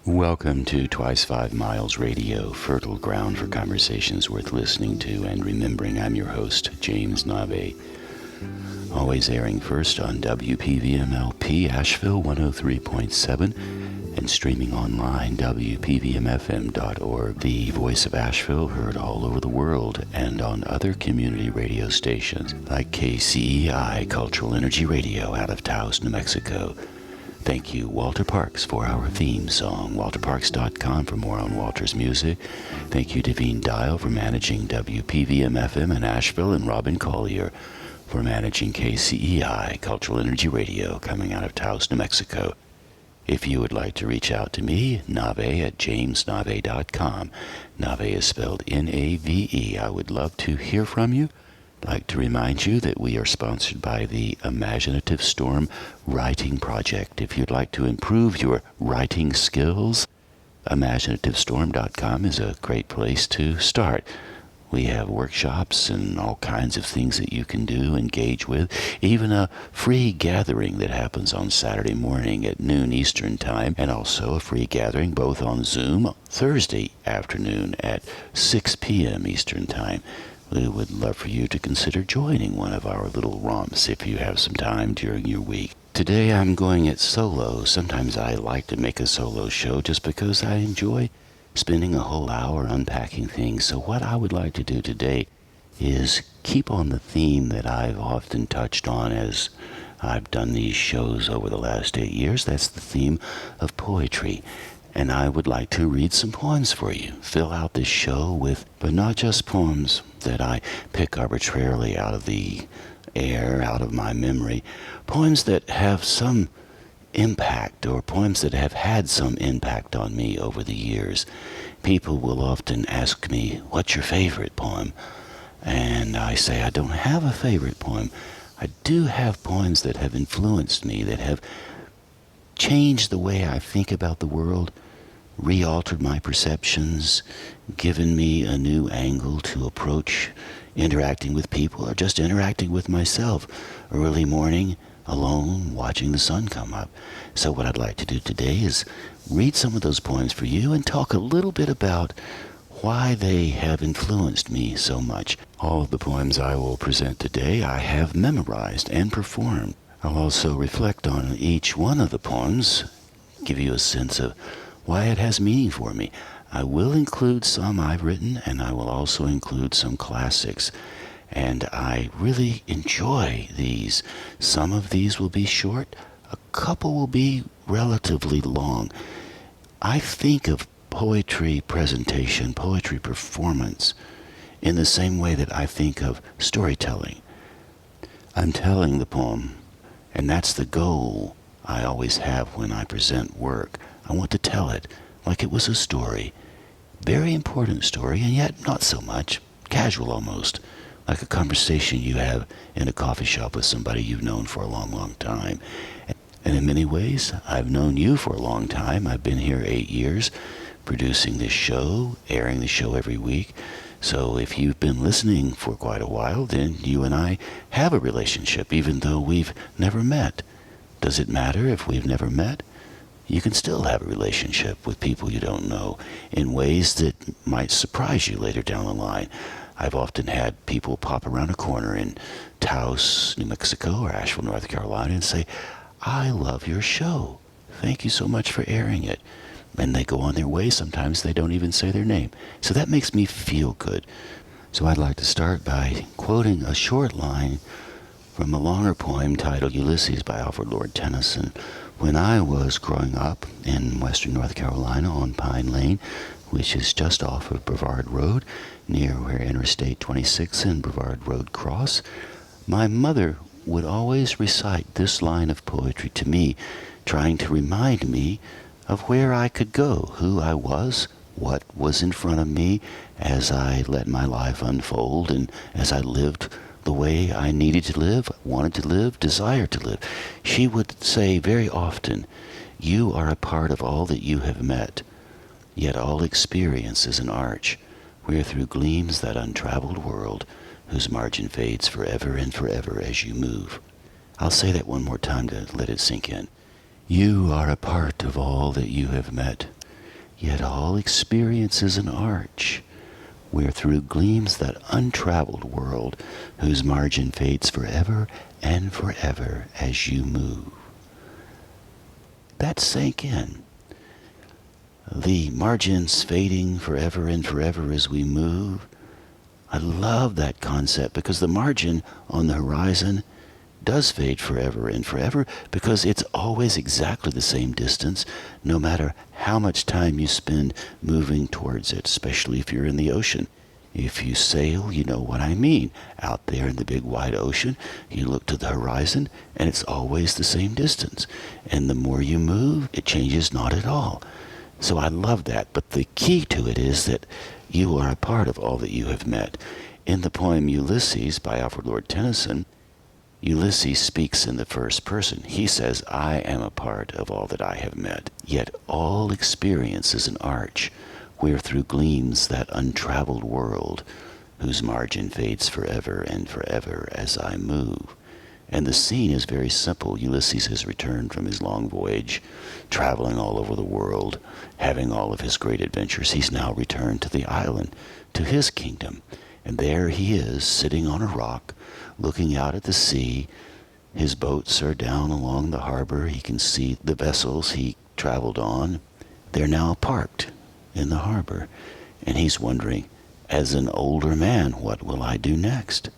Welcome to Twice 5 Miles Radio, fertile ground for conversations worth listening to and remembering. I'm your host, James Nave. Always airing first on WPVMLP Asheville 103.7 and streaming online WPVMFM.org. The voice of Asheville heard all over the world and on other community radio stations like KCEI Cultural Energy Radio out of Taos, New Mexico. Thank you, Walter Parks, for our theme song. WalterParks.com for more on Walter's music. Thank you, Devine Dial, for managing WPVM-FM in Asheville, and Robin Collier for managing KCEI, Cultural Energy Radio, coming out of Taos, New Mexico. If you would like to reach out to me, Nave at jamesnave.com. Nave is spelled N-A-V-E. I would love to hear from you. I'd like to remind you that we are sponsored by the Imaginative Storm Writing Project. If you'd like to improve your writing skills, imaginativestorm.com is a great place to start. We have workshops and all kinds of things that you can do, engage with, even a free gathering that happens on Saturday morning at noon Eastern Time, and also a free gathering both on Zoom Thursday afternoon at 6 p.m. Eastern Time. We would love for you to consider joining one of our little romps if you have some time during your week. Today I'm going it solo. Sometimes I like to make a solo show just because I enjoy spending a whole hour unpacking things. So what I would like to do today is keep on the theme that I've often touched on as I've done these shows over the last 8 years. That's the theme of poetry. And I would like to read some poems for you. Fill out this show with, but not just poems that I pick arbitrarily out of the air, out of my memory. Poems that have some impact, or poems that have had some impact on me over the years. People will often ask me, what's your favorite poem? And I say, I don't have a favorite poem. I do have poems that have influenced me, that have changed the way I think about the world, re-altered my perceptions, given me a new angle to approach interacting with people or just interacting with myself. Early morning, alone, watching the sun come up. So what I'd like to do today is read some of those poems for you and talk a little bit about why they have influenced me so much. All of the poems I will present today I have memorized and performed. I'll also reflect on each one of the poems, give you a sense of why it has meaning for me. I will include some I've written, and I will also include some classics. And I really enjoy these. Some of these will be short, a couple will be relatively long. I think of poetry presentation, poetry performance, in the same way that I think of storytelling. I'm telling the poem, and that's the goal I always have when I present work. I want to tell it like it was a story. Very important story, and yet not so much. Casual almost. Like a conversation you have in a coffee shop with somebody you've known for a long, long time. And in many ways, I've known you for a long time. I've been here 8 years, producing this show, airing the show every week. So if you've been listening for quite a while, then you and I have a relationship, even though we've never met. Does it matter if we've never met? You can still have a relationship with people you don't know in ways that might surprise you later down the line. I've often had people pop around a corner in Taos, New Mexico, or Asheville, North Carolina, and say, I love your show. Thank you so much for airing it. And they go on their way. Sometimes they don't even say their name. So that makes me feel good. So I'd like to start by quoting a short line from a longer poem titled Ulysses by Alfred Lord Tennyson. When I was growing up in western North Carolina on Pine Lane, which is just off of Brevard Road, near where Interstate 26 and Brevard Road cross, my mother would always recite this line of poetry to me, trying to remind me of where I could go, who I was, what was in front of me as I let my life unfold and as I lived the way I needed to live, wanted to live, desired to live. She would say very often, you are a part of all that you have met, yet all experience is an arch, where through gleams that untraveled world, whose margin fades forever and forever as you move. I'll say that one more time to let it sink in. You are a part of all that you have met, yet all experience is an arch, where through gleams that untraveled world, whose margin fades forever and forever as you move. That sank in. The margins fading forever and forever as we move. I love that concept because the margin on the horizon does fade forever and forever because it's always exactly the same distance no matter how much time you spend moving towards it, especially if you're in the ocean. If you sail, you know what I mean. Out there in the big wide ocean, you look to the horizon and it's always the same distance. And the more you move, it changes not at all. So I love that. But the key to it is that you are a part of all that you have met. In the poem Ulysses by Alfred Lord Tennyson, Ulysses speaks in the first person. He says, I am a part of all that I have met, yet all experience is an arch, where through gleams that untraveled world, whose margin fades forever and forever as I move. And the scene is very simple. Ulysses has returned from his long voyage, traveling all over the world, having all of his great adventures. He's now returned to the island, to his kingdom. And there he is, sitting on a rock, looking out at the sea. His boats are down along the harbor. He can see the vessels he traveled on. They're now parked in the harbor. And he's wondering, as an older man, what will I do next?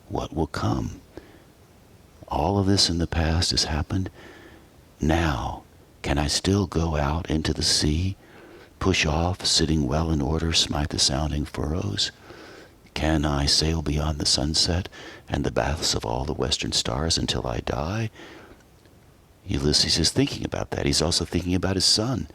What will come? All of this in the past has happened. Now, can I still go out into the sea, push off, sitting well in order, smite the sounding furrows? Can I sail beyond the sunset and the baths of all the western stars until I die? Ulysses is thinking about that. He's also thinking about his son,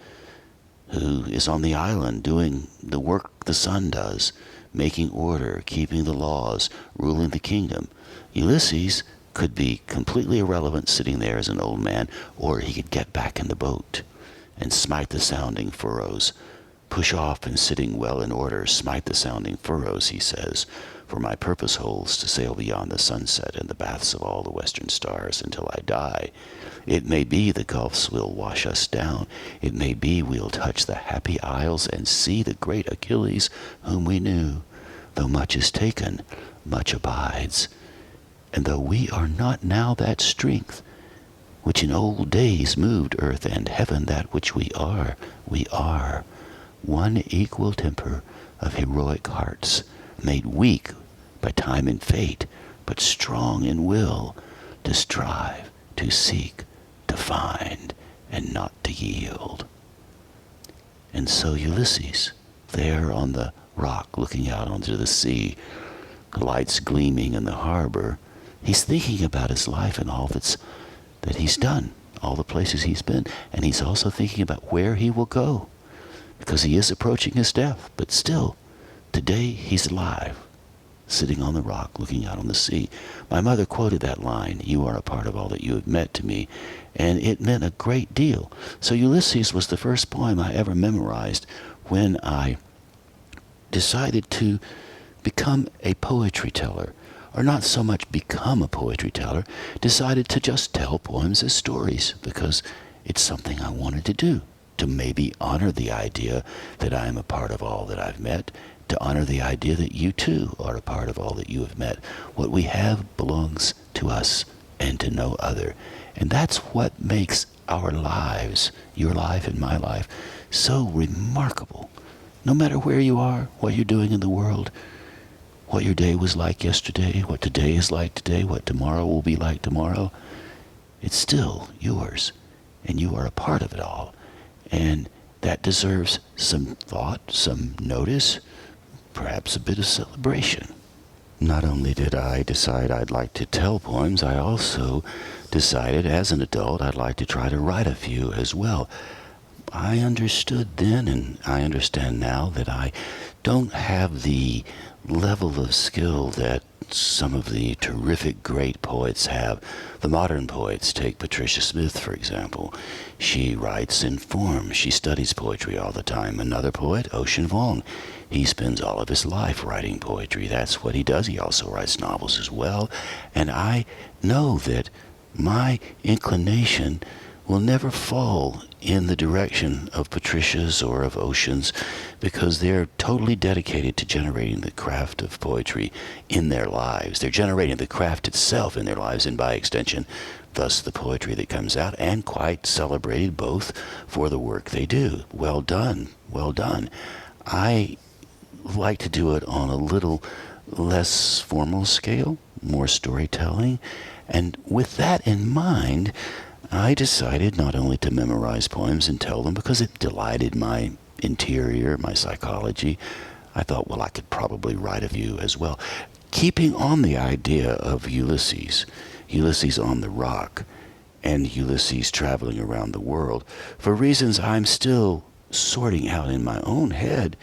who is on the island doing the work the sun does, making order, keeping the laws, ruling the kingdom. Ulysses could be completely irrelevant sitting there as an old man, or he could get back in the boat and smite the sounding furrows. Push off and sitting well in order, smite the sounding furrows, he says, for my purpose holds to sail beyond the sunset and the baths of all the western stars until I die. It may be the gulfs will wash us down. It may be we'll touch the happy isles and see the great Achilles whom we knew. Though much is taken, much abides. And though we are not now that strength, which in old days moved earth and heaven, that which we are, one equal temper of heroic hearts, made weak by time and fate, but strong in will, to strive, to seek, to find, and not to yield. And so Ulysses, there on the rock looking out onto the sea, the lights gleaming in the harbor, he's thinking about his life and all that he's done, all the places he's been, and he's also thinking about where he will go, because he is approaching his death. But still, today he's alive, sitting on the rock looking out on the sea. My mother quoted that line, "You are a part of all that you have met," to me, and it meant a great deal. So Ulysses was the first poem I ever memorized when I decided to become a poetry teller. Or not so much become a poetry teller, decided to just tell poems as stories because it's something I wanted to do, to maybe honor the idea that I am a part of all that I've met, to honor the idea that you too are a part of all that you have met. What we have belongs to us and to no other. And that's what makes our lives, your life and my life, so remarkable. No matter where you are, what you're doing in the world, what your day was like yesterday, what today is like today, what tomorrow will be like tomorrow, it's still yours, and you are a part of it all. And that deserves some thought, some notice, perhaps a bit of celebration. Not only did I decide I'd like to tell poems, I also decided as an adult I'd like to try to write a few as well. I understood then, and I understand now, that I don't have the level of skill that some of the terrific great poets have. The modern poets, take Patricia Smith, for example. She writes in form. She studies poetry all the time. Another poet, Ocean Vuong, he spends all of his life writing poetry. That's what he does. He also writes novels as well. And I know that my inclination will never fall in the direction of Patricia's or of Ocean's, because they're totally dedicated to generating the craft of poetry in their lives. They're generating the craft itself in their lives, and by extension, thus the poetry that comes out, and quite celebrated both for the work they do. Well done, well done. I like to do it on a little less formal scale, more storytelling, and with that in mind, I decided not only to memorize poems and tell them because it delighted my interior, my psychology. I thought, well, I could probably write a few as well. Keeping on the idea of Ulysses, Ulysses on the rock, and Ulysses traveling around the world, for reasons I'm still sorting out in my own head,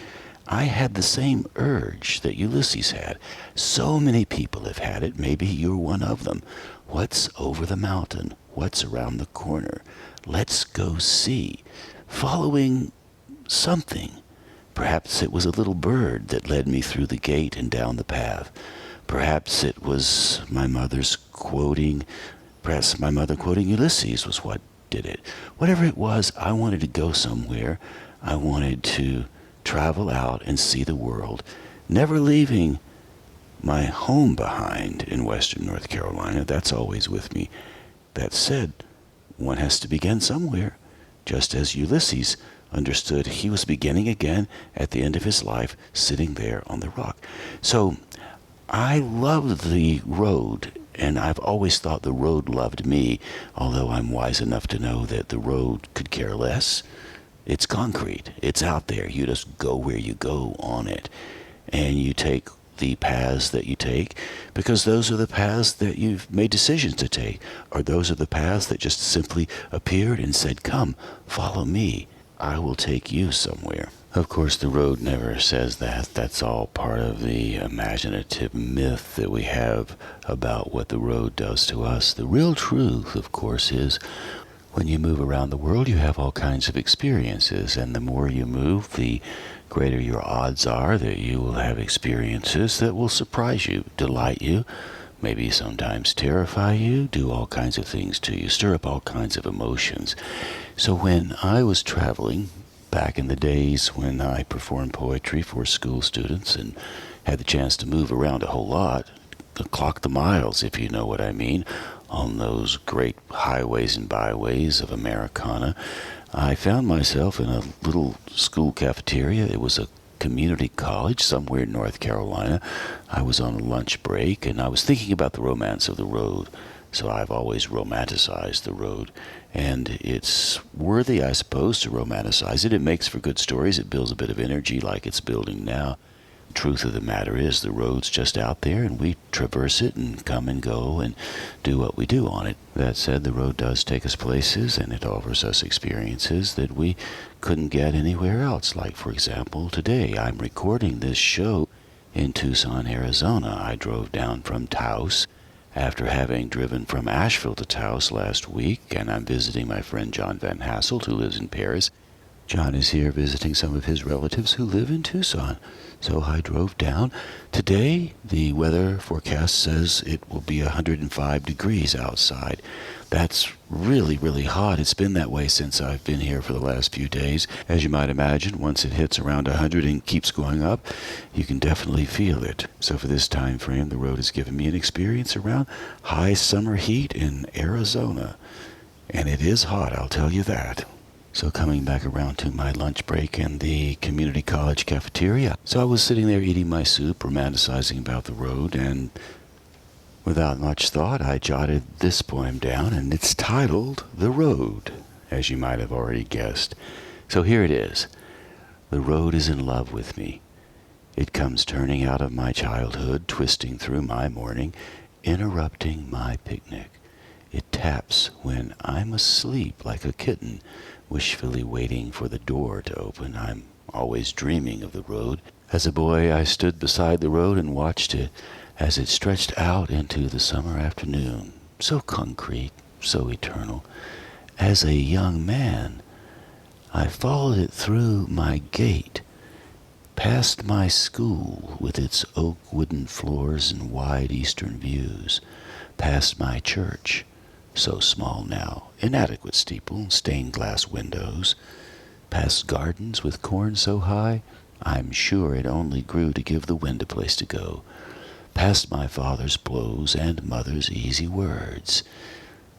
I had the same urge that Ulysses had. So many people have had it. Maybe you're one of them. What's over the mountain? What's around the corner? Let's go see. Following something. Perhaps it was a little bird that led me through the gate and down the path. Perhaps it was my mother's quoting. Perhaps my mother quoting Ulysses was what did it. Whatever it was, I wanted to go somewhere. I wanted to travel out and see the world, never leaving my home behind in western North Carolina. That's always with me. That said, one has to begin somewhere, just as Ulysses understood he was beginning again at the end of his life, sitting there on the rock. So I loved the road, and I've always thought the road loved me, although I'm wise enough to know that the road could care less. It's concrete. It's out there. You just go where you go on it. And you take the paths that you take, because those are the paths that you've made decisions to take, or those are the paths that just simply appeared and said, come, follow me. I will take you somewhere. Of course, the road never says that. That's all part of the imaginative myth that we have about what the road does to us. The real truth, of course, is when you move around the world, you have all kinds of experiences, and the more you move, the greater your odds are that you will have experiences that will surprise you, delight you, maybe sometimes terrify you, do all kinds of things to you, stir up all kinds of emotions. So when I was traveling, back in the days when I performed poetry for school students and had the chance to move around a whole lot, clock the miles, if you know what I mean, on those great highways and byways of Americana, I found myself in a little school cafeteria. It was a community college somewhere in North Carolina. I was on a lunch break, and I was thinking about the romance of the road. So I've always romanticized the road, and it's worthy, I suppose, to romanticize it. It makes for good stories. It builds a bit of energy like it's building now. Truth of the matter is the road's just out there, and we traverse it and come and go and do what we do on it. That said, the road does take us places, and it offers us experiences that we couldn't get anywhere else. Like, for example, today I'm recording this show in Tucson, Arizona. I drove down from Taos after having driven from Asheville to Taos last week, and I'm visiting my friend John Van Hasselt, who lives in Paris. John is here visiting some of his relatives who live in Tucson. So I drove down. Today, the weather forecast says it will be 105 degrees outside. That's really, really hot. It's been that way since I've been here for the last few days. As you might imagine, once it hits around 100 and keeps going up, you can definitely feel it. So for this time frame, the road has given me an experience around high summer heat in Arizona. And it is hot, I'll tell you that. So coming back around to my lunch break in the community college cafeteria. So I was sitting there eating my soup, romanticizing about the road, and without much thought, I jotted this poem down, and it's titled The Road, as you might have already guessed. So here it is. The road is in love with me. It comes turning out of my childhood, twisting through my morning, interrupting my picnic. It taps when I'm asleep like a kitten, wishfully waiting for the door to open. I'm always dreaming of the road. As a boy, I stood beside the road and watched it as it stretched out into the summer afternoon, so concrete, so eternal. As a young man, I followed it through my gate, past my school with its oak wooden floors and wide eastern views, past my church, so small now, inadequate steeple, stained glass windows, past gardens with corn so high, I'm sure it only grew to give the wind a place to go, past my father's blows and mother's easy words,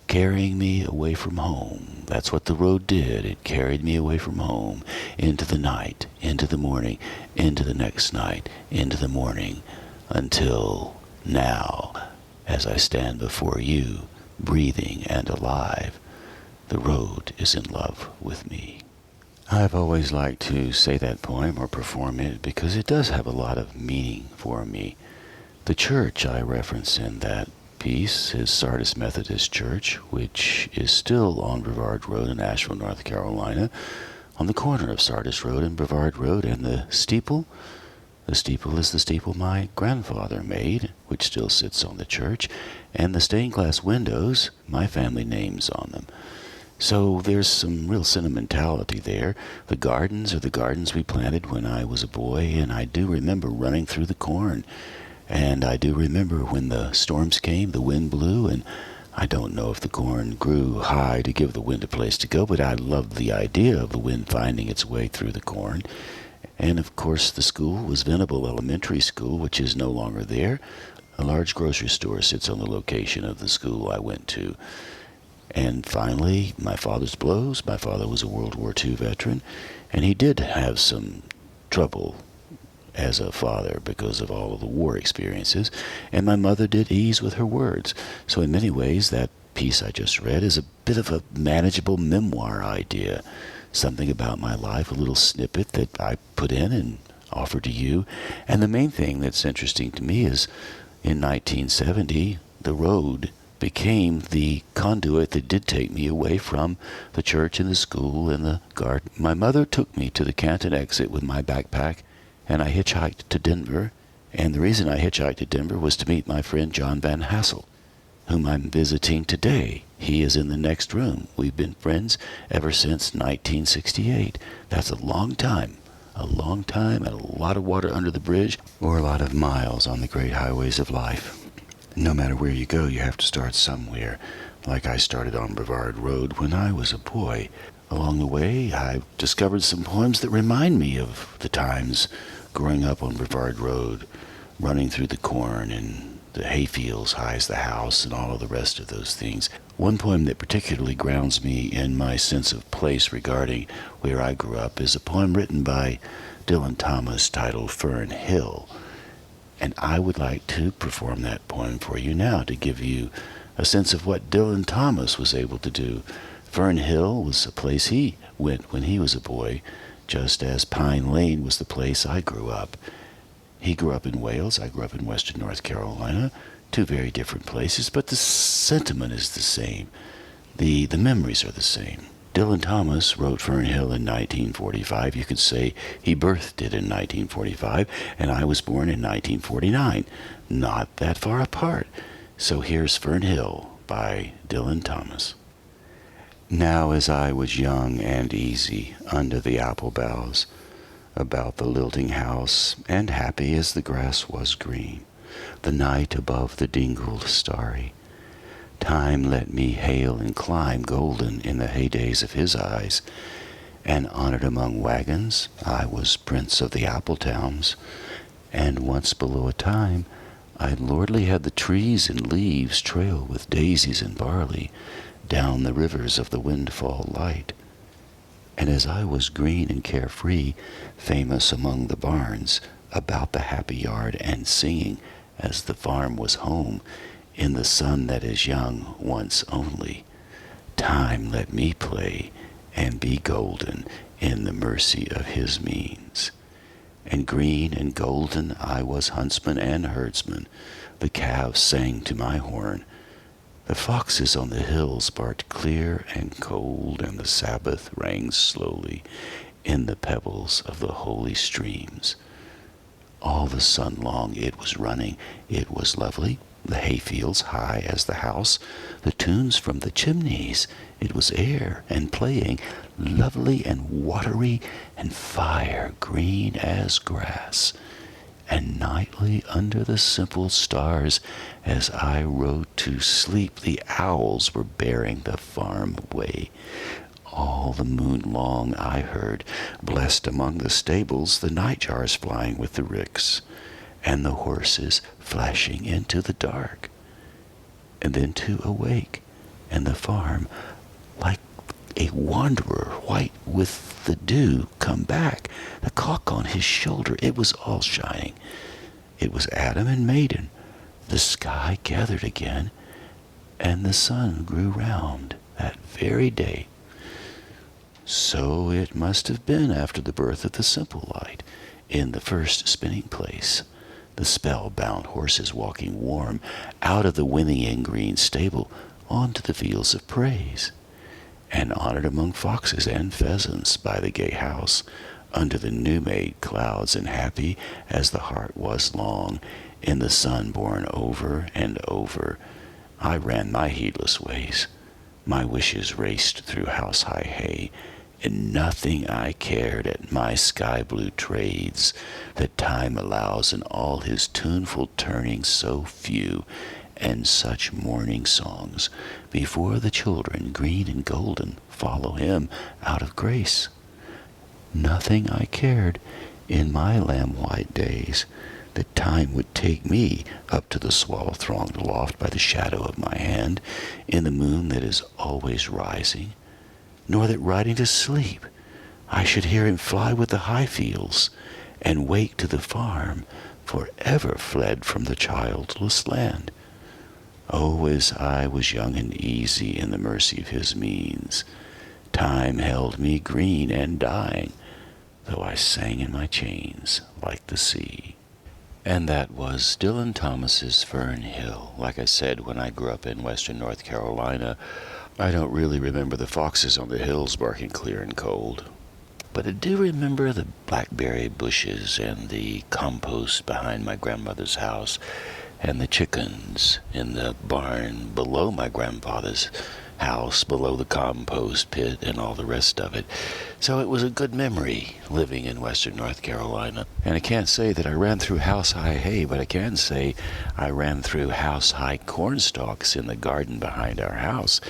carrying me away from home. That's what the road did. It carried me away from home, into the night, into the morning, into the next night, into the morning, until now, as I stand before you, breathing and alive, the road is in love with me. I've always liked to say that poem or perform it because it does have a lot of meaning for me. The church I reference in that piece is Sardis Methodist Church, which is still on Brevard Road in Asheville, North Carolina, on the corner of Sardis Road and Brevard Road. And the steeple is the steeple my grandfather made, which still sits on the church, and the stained glass windows, my family names on them. So there's some real sentimentality there. The gardens are the gardens we planted when I was a boy, and I do remember running through the corn. And I do remember when the storms came, the wind blew, and I don't know if the corn grew high to give the wind a place to go, but I loved the idea of the wind finding its way through the corn. And of course the school was Venable Elementary School, which is no longer there. A large grocery store sits on the location of the school I went to. And finally, my father's blows. My father was a World War II veteran, and he did have some trouble as a father because of all of the war experiences, and my mother did ease with her words. So in many ways, that piece I just read is a bit of a manageable memoir idea, something about my life, a little snippet that I put in and offered to you. And the main thing that's interesting to me is in 1970, the road became the conduit that did take me away from the church and the school and the garden. My mother took me to the Canton exit with my backpack, and I hitchhiked to Denver. And the reason I hitchhiked to Denver was to meet my friend John Van Hassel, whom I'm visiting today. He is in the next room. We've been friends ever since 1968. That's a long time, and a lot of water under the bridge, or a lot of miles on the great highways of life. No matter where you go, you have to start somewhere. Like I started on Brevard Road when I was a boy. Along the way, I've discovered some poems that remind me of the times growing up on Brevard Road, running through the corn and the hayfields high as the house and all of the rest of those things. One poem that particularly grounds me in my sense of place regarding where I grew up is a poem written by Dylan Thomas titled Fern Hill. And I would like to perform that poem for you now to give you a sense of what Dylan Thomas was able to do. Fern Hill was a place he went when he was a boy, just as Pine Lane was the place I grew up. He grew up in Wales, I grew up in Western North Carolina, two very different places, but the sentiment is the same. The memories are the same. Dylan Thomas wrote Fern Hill in 1945. You could say he birthed it in 1945, and I was born in 1949. Not that far apart. So here's Fern Hill by Dylan Thomas. Now as I was young and easy under the apple boughs, about the lilting house, and happy as the grass was green, the night above the dingle starry, time let me hail and climb golden in the heydays of his eyes, and honored among wagons I was prince of the apple towns, and once below a time I lordly had the trees and leaves trail with daisies and barley down the rivers of the windfall light. And as I was green and carefree, famous among the barns, about the happy yard and singing as the farm was home, in the sun that is young once only, time let me play and be golden in the mercy of his means. And green and golden I was huntsman and herdsman, the calves sang to my horn, the foxes on the hills barked clear and cold, and the Sabbath rang slowly in the pebbles of the holy streams. All the sun long it was running, it was lovely, the hayfields high as the house, the tunes from the chimneys, it was air and playing, lovely and watery, and fire green as grass. and nightly under the simple stars, as I rode to sleep, the owls were bearing the farm away. All the moon long I heard, blessed among the stables, the nightjars flying with the ricks, and the horses flashing into the dark. And then to awake, and the farm, like a wanderer white with the dew, come back, the cock on his shoulder. It was all shining. It was Adam and Maiden. The sky gathered again, and the sun grew round that very day. So it must have been after the birth of the simple light, in the first spinning place, the spell-bound horses walking warm out of the whinnying green stable onto the fields of praise, and honored among foxes and pheasants by the gay house, under the new-made clouds, and happy as the heart was long, in the sun born over and over. I ran my heedless ways. My wishes raced through house-high hay, and nothing I cared at my sky-blue trades that time allows in all his tuneful turnings so few, and such morning songs before the children green and golden follow him out of grace. Nothing I cared in my lamb-white days that time would take me up to the swallow-thronged loft by the shadow of my hand in the moon that is always rising, nor that riding to sleep I should hear him fly with the high fields and wake to the farm, forever fled from the childless land. Oh, as I was young and easy in the mercy of his means, time held me green and dying, though I sang in my chains like the sea. And that was Dylan Thomas's Fern Hill. Like I said, when I grew up in western North Carolina, I don't really remember the foxes on the hills barking clear and cold. But I do remember the blackberry bushes and the compost behind my grandmother's house and the chickens in the barn below my grandfather's house, below the compost pit and all the rest of it. So it was a good memory living in western North Carolina. And I can't say that I ran through house-high hay, but I can say I ran through house-high corn stalks in the garden behind our house.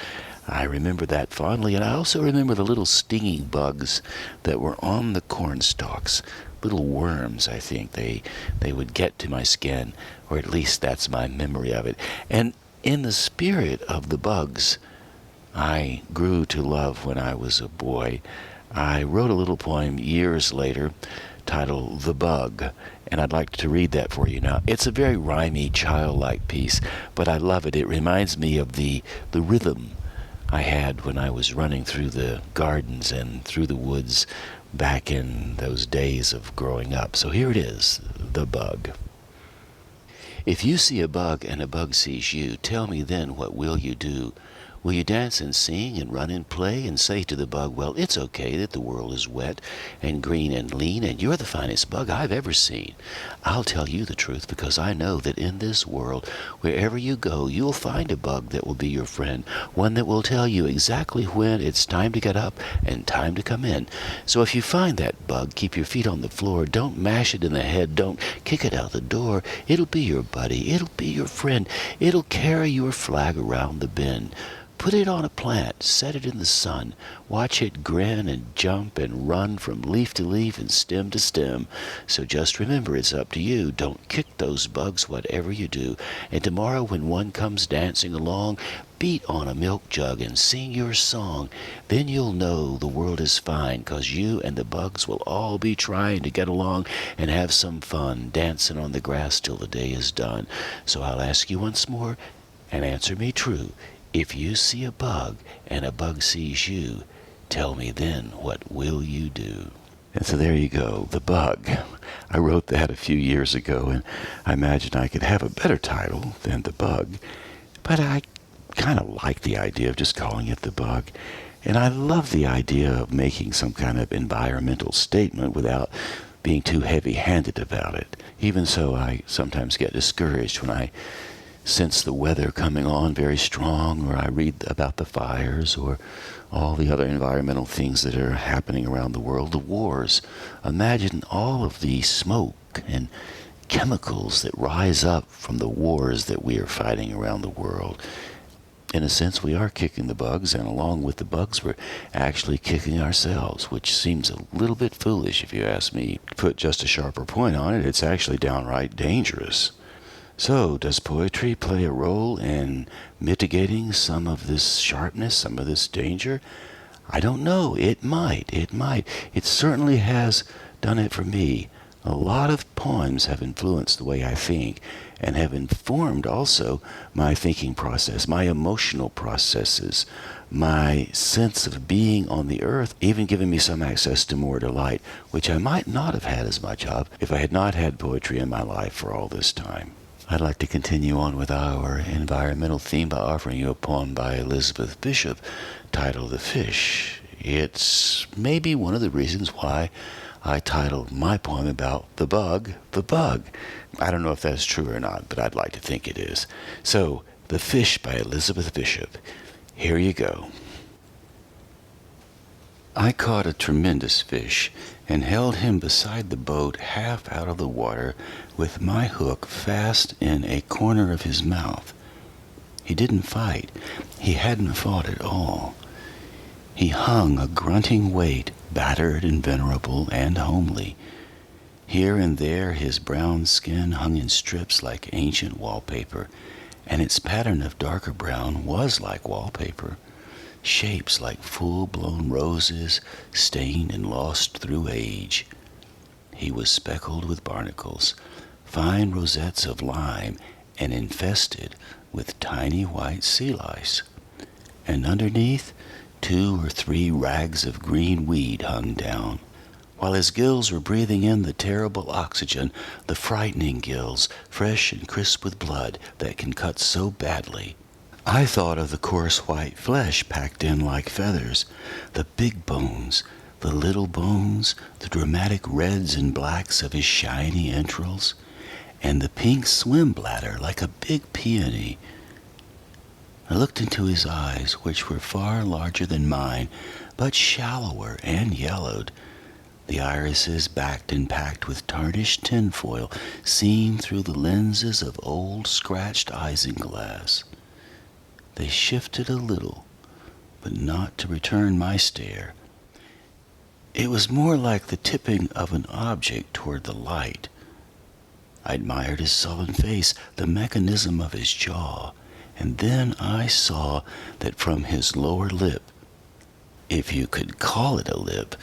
I remember that fondly, and I also remember the little stinging bugs that were on the corn stalks. Little worms, I think. They would get to my skin, or at least that's my memory of it. And in the spirit of the bugs I grew to love when I was a boy, I wrote a little poem years later titled The Bug, and I'd like to read that for you now. It's a very rhymey, childlike piece, but I love it. It reminds me of the rhythm I had when I was running through the gardens and through the woods back in those days of growing up. So here it is, The Bug. If you see a bug and a bug sees you, tell me then, what will you do? Will you dance and sing and run and play and say to the bug, well, it's okay that the world is wet and green and lean and you're the finest bug I've ever seen? I'll tell you the truth, because I know that in this world, wherever you go, you'll find a bug that will be your friend, one that will tell you exactly when it's time to get up and time to come in. So if you find that bug, keep your feet on the floor. Don't mash it in the head. Don't kick it out the door. It'll be your buddy. It'll be your friend. It'll carry your flag around the bend. Put it on a plant, set it in the sun, watch it grin and jump and run from leaf to leaf and stem to stem. So just remember, it's up to you. Don't kick those bugs whatever you do. And tomorrow when one comes dancing along, beat on a milk jug and sing your song. Then you'll know the world is fine, 'cause you and the bugs will all be trying to get along and have some fun, dancing on the grass till the day is done. So I'll ask you once more, and answer me true. If you see a bug and a bug sees you, tell me then, what will you do? And so there you go, The Bug. I wrote that a few years ago, and I imagine I could have a better title than The Bug. But I kind of like the idea of just calling it The Bug. And I love the idea of making some kind of environmental statement without being too heavy-handed about it. Even so, I sometimes get discouraged when I sense the weather coming on very strong, or I read about the fires or all the other environmental things that are happening around the world, the wars. Imagine all of the smoke and chemicals that rise up from the wars that we are fighting around the world. In a sense, we are kicking the bugs, and along with the bugs, we're actually kicking ourselves, which seems a little bit foolish if you ask me. To put just a sharper point on it, it's actually downright dangerous. So, does poetry play a role in mitigating some of this sharpness, some of this danger? I don't know. It might. It certainly has done it for me. A lot of poems have influenced the way I think and have informed also my thinking process, my emotional processes, my sense of being on the earth, even giving me some access to more delight, which I might not have had as much of if I had not had poetry in my life for all this time. I'd like to continue on with our environmental theme by offering you a poem by Elizabeth Bishop titled The Fish. It's maybe one of the reasons why I titled my poem about the bug, The Bug. I don't know if that's true or not, but I'd like to think it is. So, The Fish by Elizabeth Bishop. Here you go. I caught a tremendous fish and held him beside the boat half out of the water with my hook fast in a corner of his mouth. He didn't fight. He hadn't fought at all. He hung a grunting weight, battered and venerable and homely. Here and there his brown skin hung in strips like ancient wallpaper, and its pattern of darker brown was like wallpaper. Shapes like full-blown roses, stained and lost through age. He was speckled with barnacles, fine rosettes of lime, and infested with tiny white sea lice. And underneath, 2 or 3 rags of green weed hung down, while his gills were breathing in the terrible oxygen, the frightening gills, fresh and crisp with blood that can cut so badly. I thought of the coarse white flesh packed in like feathers, the big bones, the little bones, the dramatic reds and blacks of his shiny entrails, and the pink swim bladder like a big peony. I looked into his eyes, which were far larger than mine, but shallower and yellowed, the irises backed and packed with tarnished tinfoil seen through the lenses of old scratched isinglass. They shifted a little, but not to return my stare. It was more like the tipping of an object toward the light. I admired his sullen face, the mechanism of his jaw, and then I saw that from his lower lip, if you could call it a lip,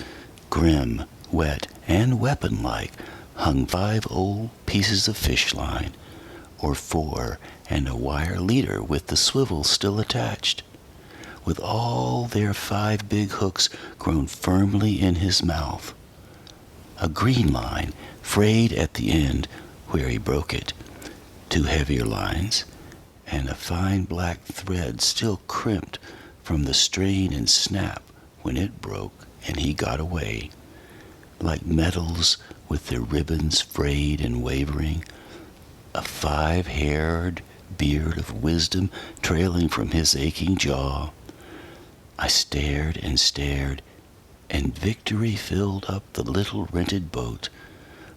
grim, wet, and weapon-like, hung 5 old pieces of fish line, or 4, and a wire leader with the swivel still attached, with all their 5 big hooks grown firmly in his mouth. A green line, frayed at the end where he broke it, 2 heavier lines, and a fine black thread still crimped from the strain and snap when it broke and he got away, like metals with their ribbons frayed and wavering, a 5-haired beard of wisdom trailing from his aching jaw. I stared, and victory filled up the little rented boat.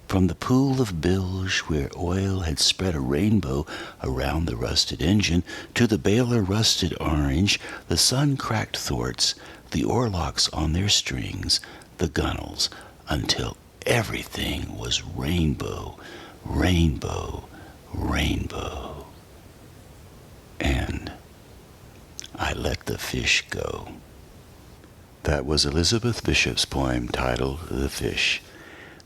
From the pool of bilge where oil had spread a rainbow around the rusted engine to the bailer rusted orange, the sun-cracked thwarts, the oarlocks on their strings, the gunnels, until everything was rainbow, rainbow, rainbow. And I let the fish go. That was Elizabeth Bishop's poem titled The Fish.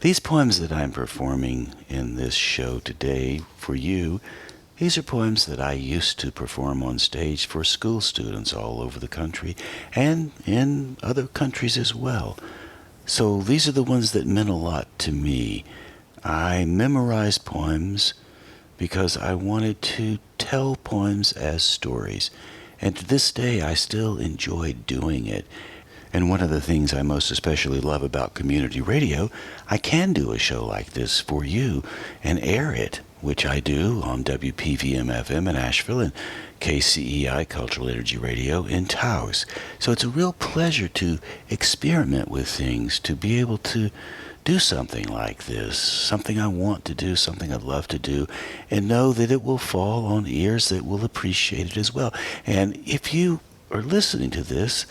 These poems that I'm performing in this show today for you, these are poems that I used to perform on stage for school students all over the country and in other countries as well. So these are the ones that meant a lot to me. I memorized poems because I wanted to tell poems as stories. And to this day, I still enjoy doing it. And one of the things I most especially love about community radio, I can do a show like this for you and air it, which I do on WPVM-FM in Asheville and KCEI Cultural Energy Radio in Taos. So it's a real pleasure to experiment with things, to be able to do something like this, something I want to do, something I'd love to do, and know that it will fall on ears that will appreciate it as well. And if you are listening to this,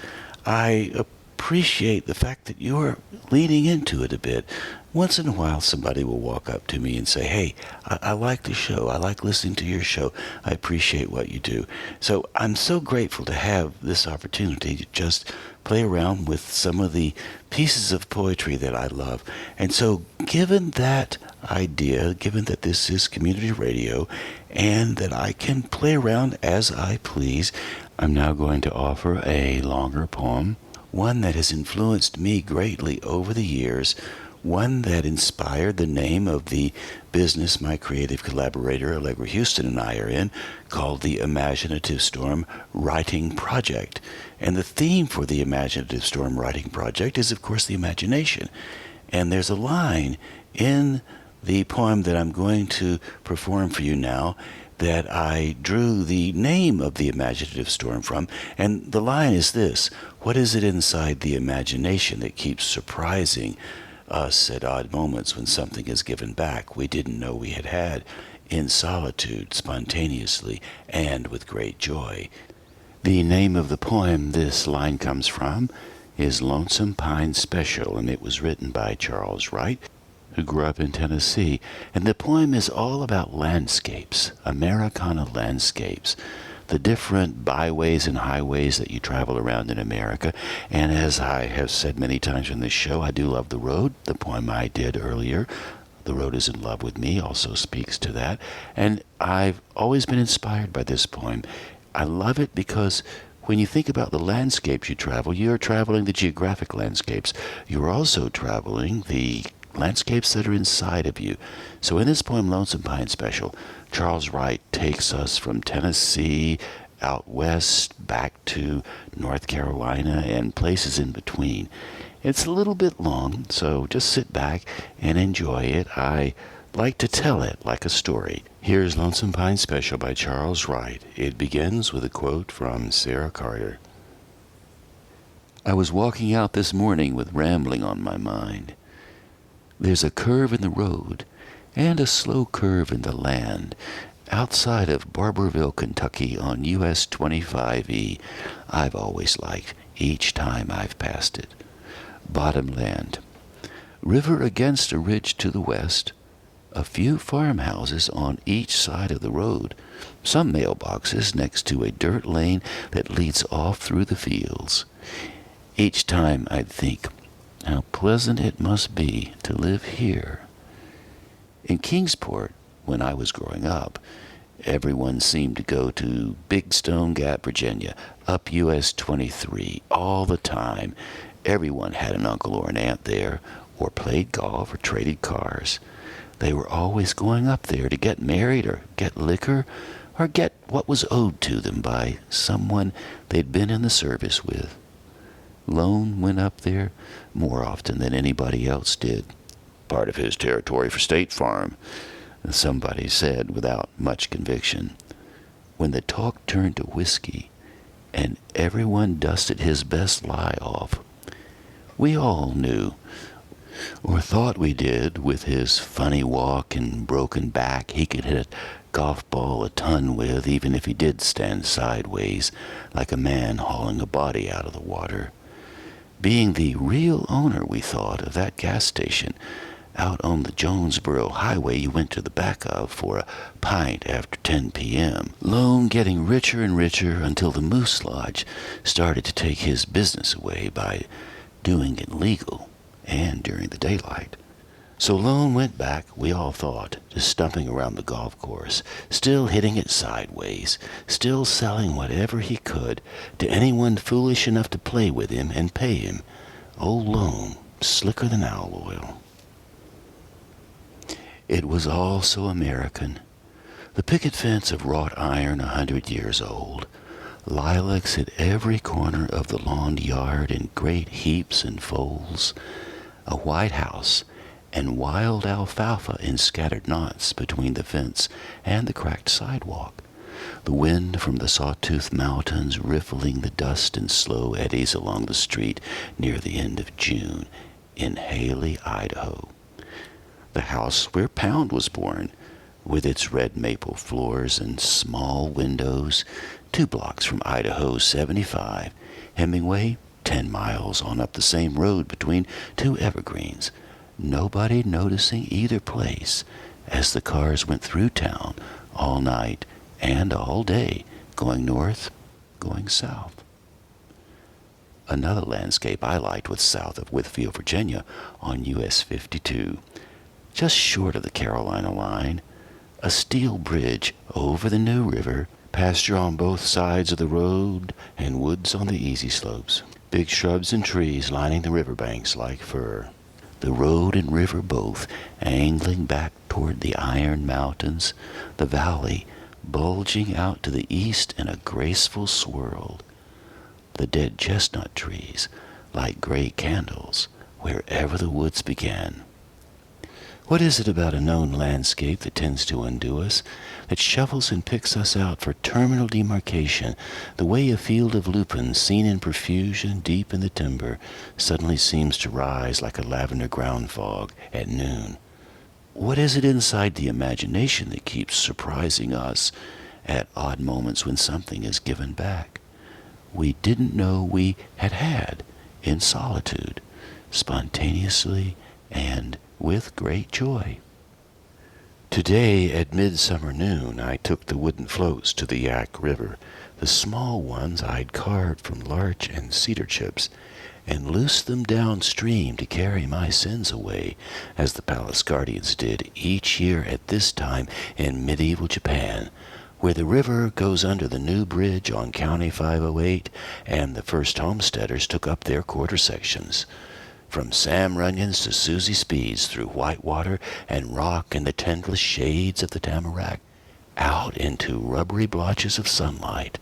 I appreciate the fact that you're leaning into it a bit. Once in a while, somebody will walk up to me and say, hey, I like the show. I like listening to your show. I appreciate what you do. So I'm so grateful to have this opportunity to just play around with some of the pieces of poetry that I love. And so given that idea, given that this is community radio and that I can play around as I please, I'm now going to offer a longer poem, one that has influenced me greatly over the years, one that inspired the name of the business my creative collaborator Allegra Houston and I are in, called the Imaginative Storm Writing Project. And the theme for the Imaginative Storm Writing Project is, of course, the imagination. And there's a line in the poem that I'm going to perform for you now that I drew the name of the imaginative storm from, and the line is this: what is it inside the imagination that keeps surprising us at odd moments when something is given back we didn't know we had, in solitude, spontaneously, and with great joy? The name of the poem this line comes from is Lonesome Pine Special, and it was written by Charles Wright, who grew up in Tennessee. And the poem is all about landscapes, Americana landscapes, the different byways and highways that you travel around in America. And as I have said many times on this show, I do love the road. The poem I did earlier, The Road is in Love with Me, also speaks to that. And I've always been inspired by this poem. I love it because when you think about the landscapes you travel, you're traveling the geographic landscapes. You're also traveling the landscapes that are inside of you. So in this poem, Lonesome Pine Special, Charles Wright takes us from Tennessee out west, back to North Carolina, and places in between. It's a little bit long, so just sit back and enjoy it. I like to tell it like a story. Here's Lonesome Pine Special by Charles Wright. It begins with a quote from Sarah Carter. I was walking out this morning with rambling on my mind. There's a curve in the road and a slow curve in the land outside of Barberville, Kentucky on US 25E. I've always liked each time I've passed it. Bottomland. River against a ridge to the west. A few farmhouses on each side of the road. Some mailboxes next to a dirt lane that leads off through the fields. Each time I'd think, how pleasant it must be to live here. In Kingsport, when I was growing up, everyone seemed to go to Big Stone Gap, Virginia, up US 23 all the time. Everyone had an uncle or an aunt there, or played golf or traded cars. They were always going up there to get married or get liquor or get what was owed to them by someone they'd been in the service with. Lone went up there more often than anybody else did. Part of his territory for State Farm, somebody said without much conviction. When the talk turned to whiskey and everyone dusted his best lie off, we all knew, or thought we did, with his funny walk and broken back, he could hit a golf ball a ton with, even if he did stand sideways, like a man hauling a body out of the water. Being the real owner, we thought, of that gas station out on the Jonesboro Highway you went to the back of for a pint after 10 p.m. Lone getting richer and richer until the Moose Lodge started to take his business away by doing it legal and during the daylight. So Lone went back, we all thought, to stumping around the golf course, still hitting it sideways, still selling whatever he could to anyone foolish enough to play with him and pay him. Old Lone, slicker than owl oil. It was all so American. The picket fence of wrought iron 100 years old. Lilacs at every corner of the lawn yard in great heaps and folds. A White House and wild alfalfa in scattered knots between the fence and the cracked sidewalk. The wind from the Sawtooth Mountains riffling the dust in slow eddies along the street near the end of June. in Haley, Idaho. The house where Pound was born, with its red maple floors and small windows, 2 blocks from Idaho 75, Hemingway 10 miles on up the same road between 2 evergreens, nobody noticing either place as the cars went through town all night and all day, going north, going south. Another landscape I liked was south of Whitfield, Virginia, on US 52, just short of the Carolina line, a steel bridge over the New River, pasture on both sides of the road, and woods on the easy slopes. Big shrubs and trees lining the riverbanks like fur. The road and river both angling back toward the Iron Mountains, the valley bulging out to the east in a graceful swirl. The dead chestnut trees like gray candles wherever the woods began. What is it about a known landscape that tends to undo us, that shovels and picks us out for terminal demarcation, the way a field of lupins seen in profusion deep in the timber suddenly seems to rise like a lavender ground fog at noon? What is it inside the imagination that keeps surprising us at odd moments when something is given back we didn't know we had in solitude, spontaneously and with great joy? Today at midsummer noon I took the wooden floats to the Yak River, the small ones I'd carved from larch and cedar chips, and loosed them downstream to carry my sins away, as the palace guardians did each year at this time in medieval Japan, where the river goes under the new bridge on County 508, and the first homesteaders took up their quarter sections. From Sam Runyon's to Susie Speed's, through Whitewater and rock and the tendrils shades of the tamarack, out into rubbery blotches of sunlight,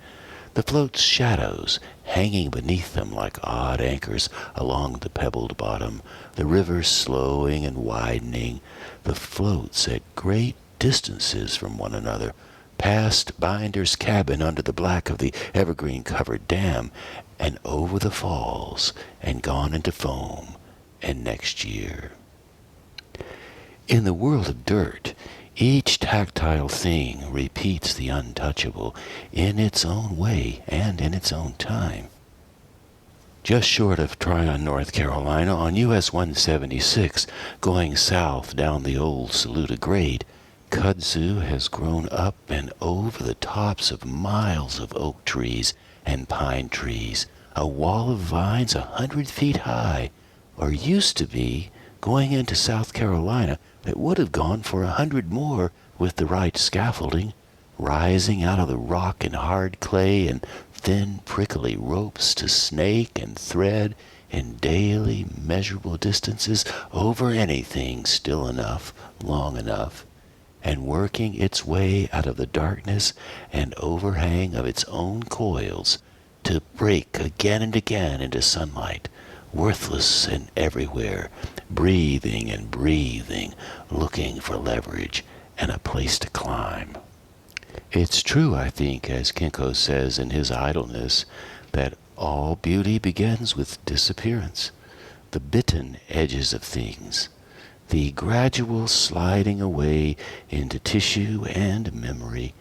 the float's shadows hanging beneath them like odd anchors along the pebbled bottom, the river slowing and widening, the floats at great distances from one another, past Binder's cabin under the black of the evergreen-covered dam, and over the falls, and gone into foam, and next year. In the world of dirt, each tactile thing repeats the untouchable in its own way and in its own time. Just short of Tryon, North Carolina, on US 176, going south down the old Saluda grade, kudzu has grown up and over the tops of miles of oak trees and pine trees, a wall of vines 100 feet high, or used to be, going into South Carolina, that would have gone for 100 more with the right scaffolding, rising out of the rock and hard clay and thin prickly ropes to snake and thread in daily measurable distances over anything still enough, long enough, and working its way out of the darkness and overhang of its own coils to break again and again into sunlight, worthless and everywhere, breathing and breathing, looking for leverage and a place to climb. It's true, I think, as Kinko says in his Idleness, that all beauty begins with disappearance, the bitten edges of things, the gradual sliding away into tissue and memory,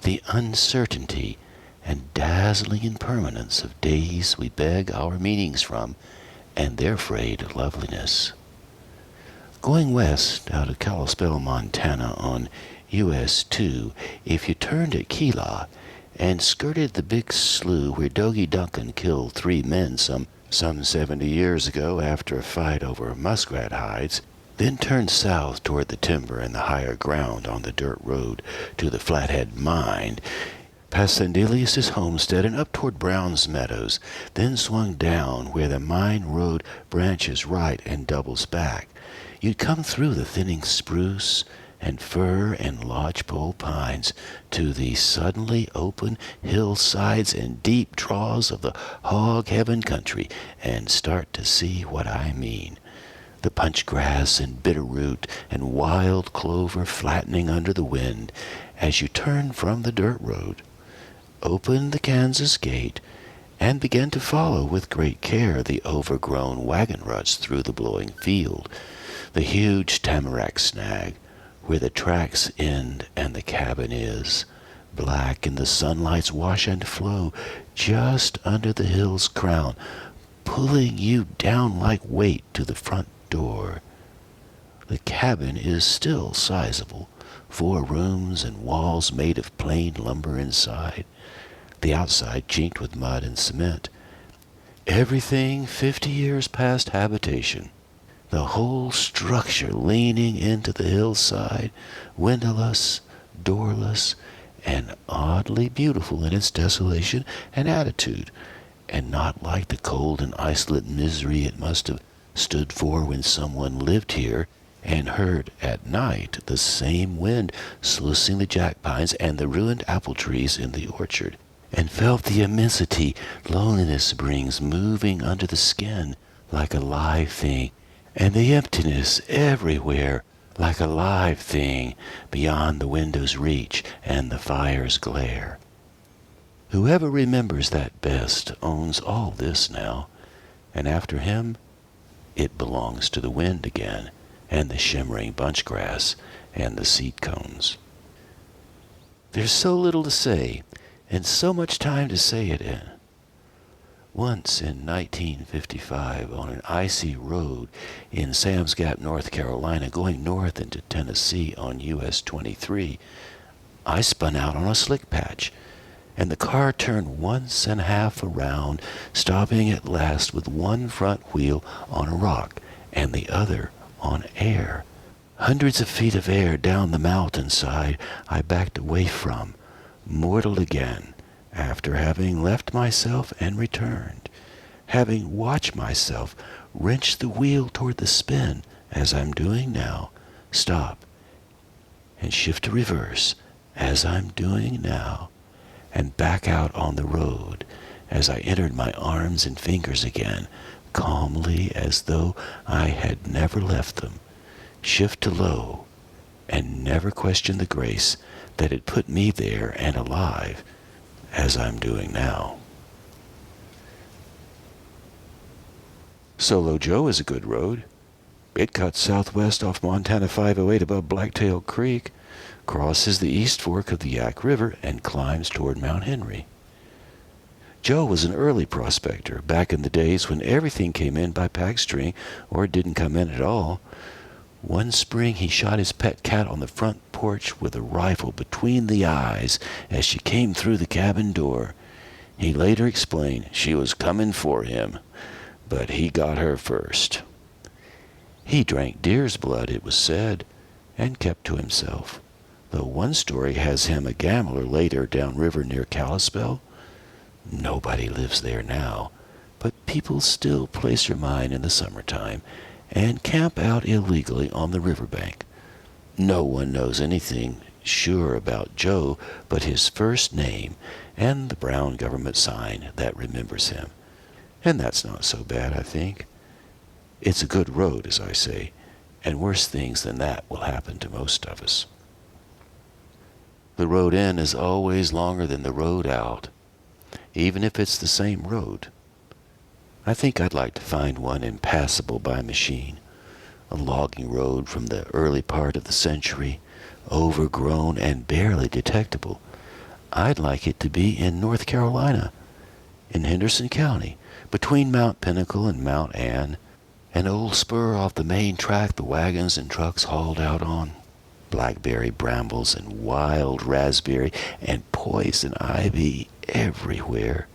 the uncertainty and dazzling impermanence of days we beg our meanings from, and their frayed loveliness. Going west out of Kalispell, Montana on US 2, if you turned at Kela and skirted the big slough where Dogie Duncan killed 3 men some 70 years ago after a fight over muskrat hides, then turned south toward the timber and the higher ground on the dirt road to the Flathead Mine, past Sandelius' homestead and up toward Brown's Meadows, then swung down where the mine road branches right and doubles back. You'd come through the thinning spruce and fir and lodgepole pines to the suddenly open hillsides and deep draws of the hog heaven country and start to see what I mean. The punch grass and bitterroot and wild clover flattening under the wind as you turn from the dirt road, open the Kansas gate, and began to follow with great care the overgrown wagon ruts through the blowing field, the huge tamarack snag, where the tracks end and the cabin is, black in the sunlight's wash and flow, just under the hill's crown, pulling you down like weight to the front door. The cabin is still sizable, 4 rooms and walls made of plain lumber inside, the outside chinked with mud and cement. Everything 50 years past habitation. The whole structure leaning into the hillside, windowless, doorless, and oddly beautiful in its desolation and attitude, and not like the cold and isolate misery it must have stood for when someone lived here and heard at night the same wind sluicing the jack pines and the ruined apple trees in the orchard, and felt the immensity loneliness brings moving under the skin like a live thing, and the emptiness everywhere like a live thing beyond the window's reach and the fire's glare. Whoever remembers that best owns all this now, and after him it belongs to the wind again, and the shimmering bunch grass and the seed cones. There's so little to say, and so much time to say it in. Once in 1955, on an icy road in Sam's Gap, North Carolina, going north into Tennessee on US 23, I spun out on a slick patch, and the car turned once and a half around, stopping at last with one front wheel on a rock and the other on air. Hundreds of feet of air down the mountainside I backed away from, mortal again, after having left myself and returned, having watched myself wrench the wheel toward the spin, as I'm doing now, stop, and shift to reverse, as I'm doing now, and back out on the road, as I entered my arms and fingers again, calmly as though I had never left them, shift to low, and never question the grace that had put me there and alive, as I'm doing now. Solo Joe is a good road. It cuts southwest off Montana 508 above Blacktail Creek, crosses the East Fork of the Yak River, and climbs toward Mount Henry. Joe was an early prospector, back in the days when everything came in by pack string or didn't come in at all. One spring he shot his pet cat on the front porch with a rifle between the eyes as she came through the cabin door. He later explained she was coming for him, but he got her first. He drank deer's blood, it was said, and kept to himself, though one story has him a gambler later downriver near Kalispell. Nobody lives there now, but people still place their mine in the summertime and camp out illegally on the riverbank. No one knows anything sure about Joe but his first name and the brown government sign that remembers him. And that's not so bad, I think. It's a good road, as I say, and worse things than that will happen to most of us. The road in is always longer than the road out, even if it's the same road. I think I'd like to find one impassable by machine, a logging road from the early part of the century, overgrown and barely detectable. I'd like it to be in North Carolina, in Henderson County, between Mount Pinnacle and Mount Ann, an old spur off the main track the wagons and trucks hauled out on. Blackberry brambles and wild raspberry and poison ivy everywhere.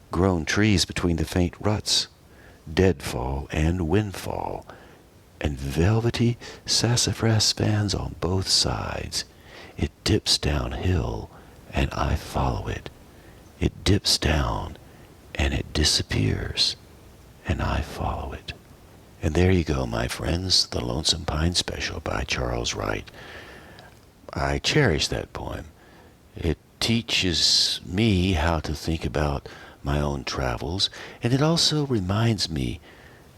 Grown trees between the faint ruts, deadfall and windfall, and velvety sassafras fans on both sides. It dips downhill, and I follow it. It dips down, and it disappears, and I follow it. And there you go, my friends, The Lonesome Pine Special by Charles Wright. I cherish that poem. It teaches me how to think about my own travels, and it also reminds me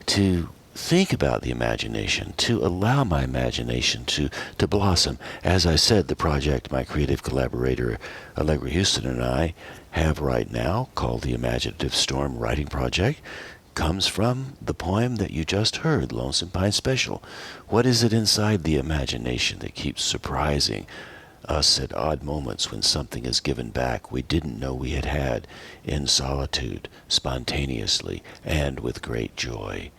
to think about the imagination, to allow my imagination to blossom. As I said, the project my creative collaborator Allegra Houston and I have right now, called the Imaginative Storm Writing Project, comes from the poem that you just heard, Lonesome Pine Special. What is it inside the imagination that keeps surprising us at odd moments when something is given back we didn't know we had in solitude, spontaneously, and with great joy?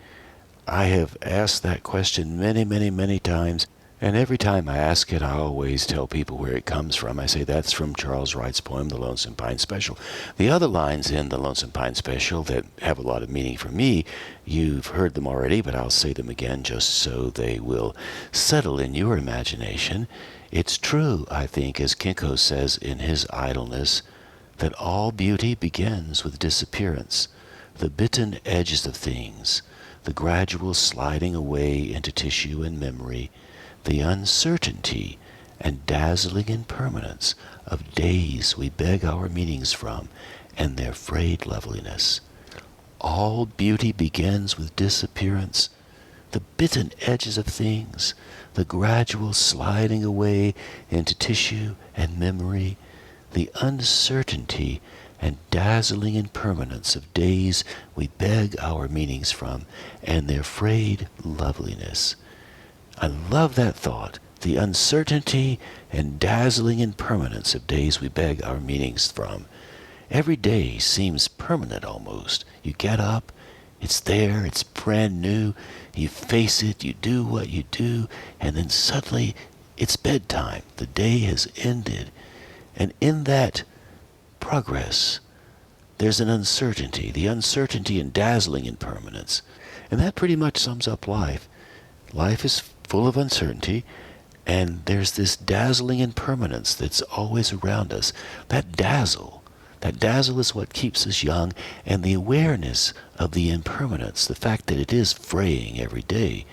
I have asked that question many, many, many times, and every time I ask it, I always tell people where it comes from. I say that's from Charles Wright's poem, The Lonesome Pine Special. The other lines in The Lonesome Pine Special that have a lot of meaning for me, you've heard them already, but I'll say them again just so they will settle in your imagination. It's true, I think, as Kinko says in his Idleness, that all beauty begins with disappearance, the bitten edges of things, the gradual sliding away into tissue and memory, the uncertainty and dazzling impermanence of days we beg our meanings from, and their frayed loveliness. All beauty begins with disappearance, the bitten edges of things, the gradual sliding away into tissue and memory, the uncertainty and dazzling impermanence of days we beg our meanings from, and their frayed loveliness. I love that thought, the uncertainty and dazzling impermanence of days we beg our meanings from. Every day seems permanent almost. You get up, it's there, it's brand new, you face it, you do what you do, and then suddenly it's bedtime. The day has ended. And in that progress, there's an uncertainty, the uncertainty and dazzling impermanence. And that pretty much sums up life. Life is full of uncertainty, and there's this dazzling impermanence that's always around us. That dazzle is what keeps us young, and the awareness of the impermanence, the fact that it is fraying every day,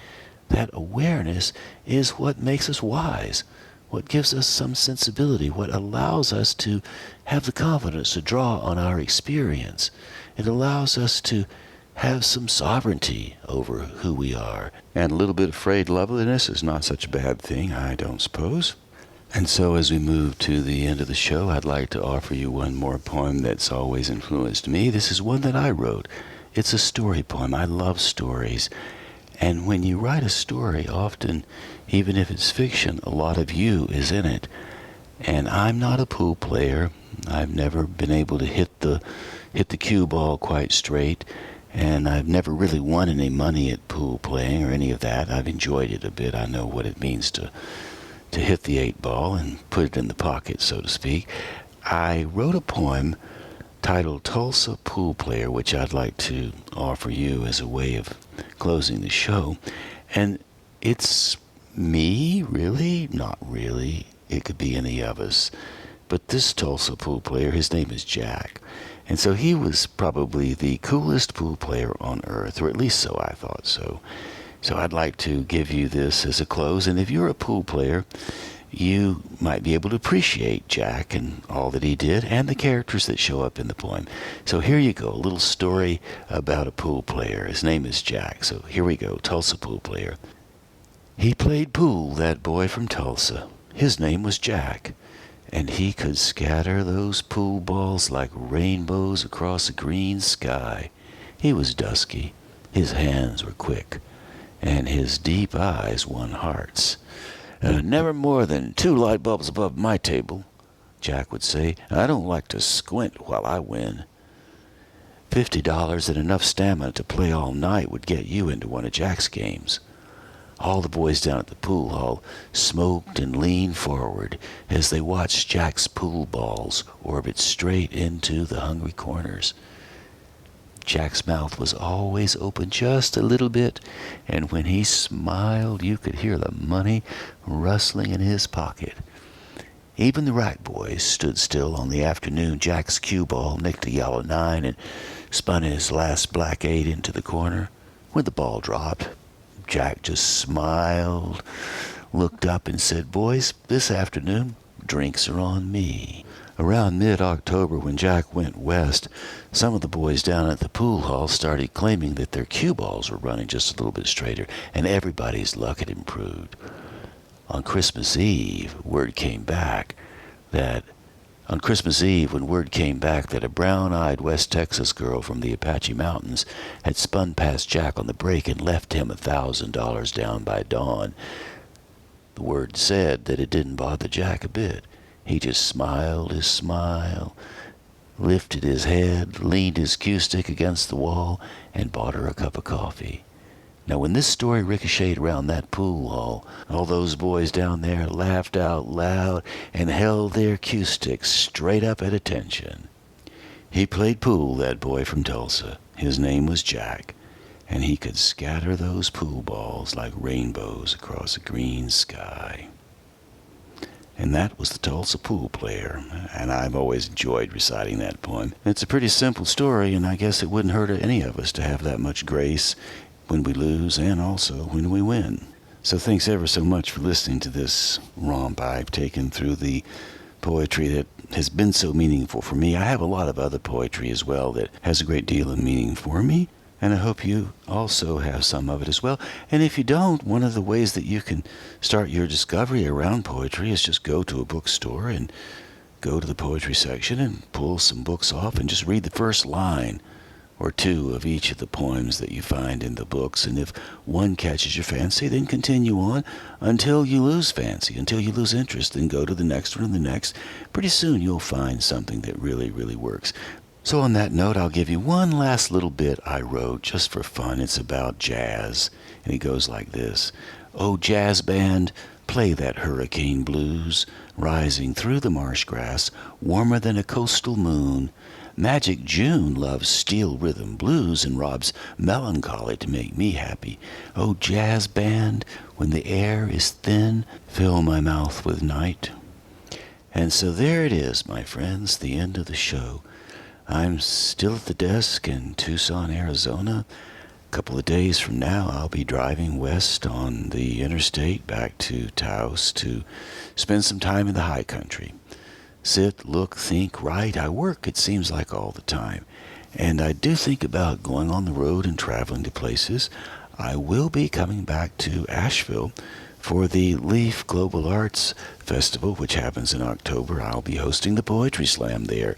that awareness is what makes us wise, what gives us some sensibility, what allows us to have the confidence to draw on our experience. It allows us to have some sovereignty over who we are. And a little bit of frayed loveliness is not such a bad thing, I don't suppose. And so as we move to the end of the show, I'd like to offer you one more poem that's always influenced me. This is one that I wrote. It's a story poem. I love stories. And when you write a story, often, even if it's fiction, a lot of you is in it. And I'm not a pool player. I've never been able to hit the cue ball quite straight. And I've never really won any money at pool playing or any of that. I've enjoyed it a bit. I know what it means to hit the 8-ball and put it in the pocket, so to speak. I wrote a poem titled Tulsa Pool Player, which I'd like to offer you as a way of closing the show. And it's me, really? Not really. It could be any of us. But this Tulsa pool player, his name is Jack. And so he was probably the coolest pool player on earth, or at least so I thought so. So I'd like to give you this as a close. And if you're a pool player, you might be able to appreciate Jack and all that he did and the characters that show up in the poem. So here you go, a little story about a pool player. His name is Jack. So here we go, Tulsa Pool Player. He played pool, that boy from Tulsa. His name was Jack, and he could scatter those pool balls like rainbows across a green sky. He was dusky, his hands were quick, and his deep eyes won hearts. Never more than 2 light bulbs above my table, Jack would say. I don't like to squint while I win. $50 and enough stamina to play all night would get you into one of Jack's games. All the boys down at the pool hall smoked and leaned forward as they watched Jack's pool balls orbit straight into the hungry corners. Jack's mouth was always open just a little bit, and when he smiled, you could hear the money rustling in his pocket. Even the rack boys stood still on the afternoon Jack's cue ball nicked a yellow 9 and spun his last black 8 into the corner. When the ball dropped, Jack just smiled, looked up and said, "Boys, this afternoon, drinks are on me." Around mid-October, when Jack went west, some of the boys down at the pool hall started claiming that their cue balls were running just a little bit straighter, and everybody's luck had improved. On Christmas Eve, when word came back that a brown-eyed West Texas girl from the Apache Mountains had spun past Jack on the break and left him $1,000 down by dawn, the word said that it didn't bother Jack a bit. He just smiled his smile, lifted his head, leaned his cue stick against the wall, and bought her a cup of coffee. Now, when this story ricocheted around that pool hall, all those boys down there laughed out loud and held their cue sticks straight up at attention. He played pool, that boy from Tulsa. His name was Jack, and he could scatter those pool balls like rainbows across a green sky. And that was the Tulsa Pool Player, and I've always enjoyed reciting that poem. It's a pretty simple story, and I guess it wouldn't hurt any of us to have that much grace when we lose and also when we win. So thanks ever so much for listening to this romp I've taken through the poetry that has been so meaningful for me. I have a lot of other poetry as well that has a great deal of meaning for me, and I hope you also have some of it as well. And if you don't, one of the ways that you can start your discovery around poetry is just go to a bookstore and go to the poetry section and pull some books off and just read the first line or two of each of the poems that you find in the books. And if one catches your fancy, then continue on until you lose fancy, until you lose interest, then go to the next one and the next. Pretty soon you'll find something that really, really works. So on that note, I'll give you one last little bit I wrote just for fun. It's about jazz, and it goes like this. Oh, jazz band, play that hurricane blues, rising through the marsh grass, warmer than a coastal moon. Magic June loves steel rhythm blues and robs melancholy to make me happy. Oh, jazz band, when the air is thin, fill my mouth with night. And so there it is, my friends, the end of the show. I'm still at the desk in Tucson, Arizona. A couple of days from now, I'll be driving west on the interstate back to Taos to spend some time in the high country. Sit, look, think, write. I work, it seems like, all the time. And I do think about going on the road and traveling to places. I will be coming back to Asheville for the Leaf Global Arts Festival, which happens in October. I'll be hosting the Poetry Slam there.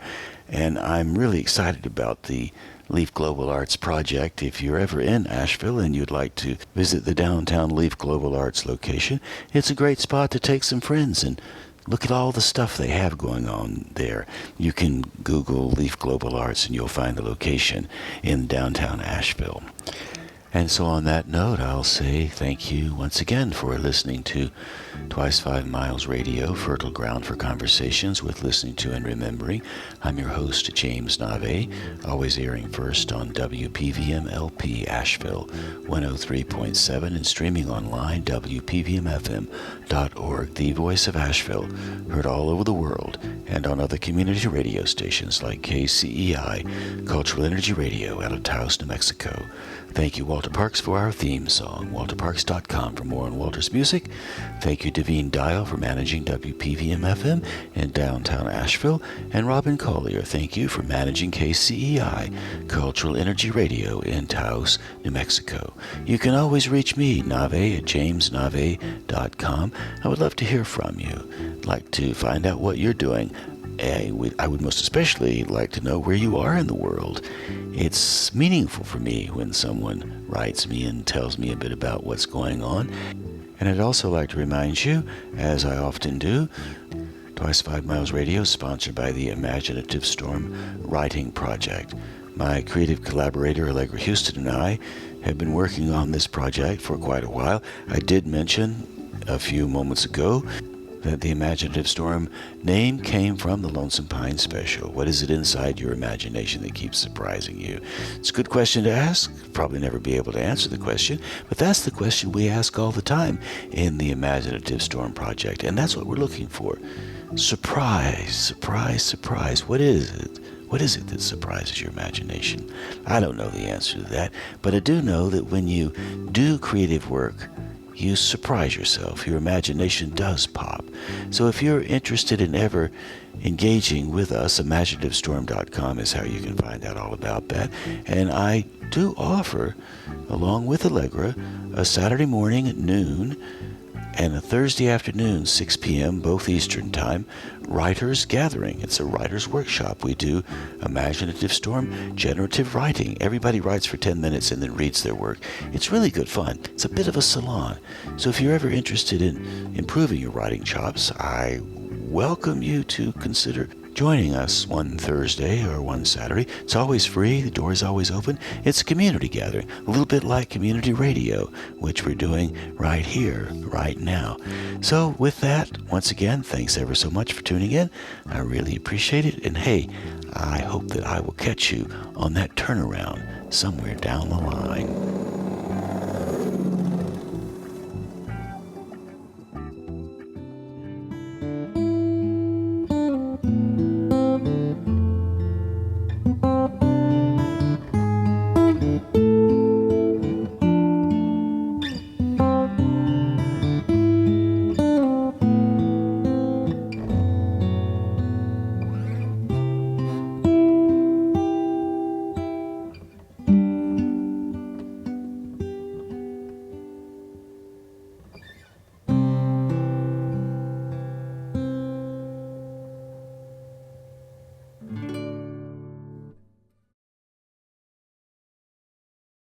And I'm really excited about the Leaf Global Arts project. If you're ever in Asheville and you'd like to visit the downtown Leaf Global Arts location, it's a great spot to take some friends and look at all the stuff they have going on there. You can Google Leaf Global Arts and you'll find the location in downtown Asheville. And so on that note, I'll say thank you once again for listening to Twice 5 Miles Radio, fertile ground for conversations with listening to and remembering. I'm your host, James Nave, always airing first on WPVM LP Asheville 103.7 and streaming online WPVMFM.org, the voice of Asheville, heard all over the world and on other community radio stations like KCEI, Cultural Energy Radio out of Taos, New Mexico. Thank you, Walter Parks, for our theme song. WalterParks.com for more on Walter's music. Thank you, Devine Dial, for managing WPVM-FM in downtown Asheville. And Robin Collier, thank you for managing KCEI, Cultural Energy Radio in Taos, New Mexico. You can always reach me, Nave, at jamesnave.com. I would love to hear from you. I'd like to find out what you're doing. I would most especially like to know where you are in the world. It's meaningful for me when someone writes me and tells me a bit about what's going on. And I'd also like to remind you, as I often do, Twice 5 Miles Radio is sponsored by the Imaginative Storm Writing Project. My creative collaborator, Allegra Houston, and I have been working on this project for quite a while. I did mention a few moments ago that the Imaginative Storm name came from the Lonesome Pine Special. What is it inside your imagination that keeps surprising you? It's a good question to ask. Probably never be able to answer the question, but that's the question we ask all the time in the Imaginative Storm Project, and that's what we're looking for. Surprise, surprise, surprise. What is it? What is it that surprises your imagination? I don't know the answer to that, but I do know that when you do creative work, you surprise yourself. Your imagination does pop. So if you're interested in ever engaging with us, imaginativestorm.com is how you can find out all about that. And I do offer, along with Allegra, a Saturday morning at noon and a Thursday afternoon, 6 p.m., both Eastern Time, Writers Gathering. It's a writer's workshop. We do Imaginative Storm, generative writing. Everybody writes for 10 minutes and then reads their work. It's really good fun. It's a bit of a salon. So if you're ever interested in improving your writing chops, I welcome you to consider joining us one Thursday or one Saturday. It's always free. The door is always open. It's a community gathering, a little bit like community radio, which we're doing right here, right now. So with that, once again, thanks ever so much for tuning in. I really appreciate it. And hey, I hope that I will catch you on that turnaround somewhere down the line.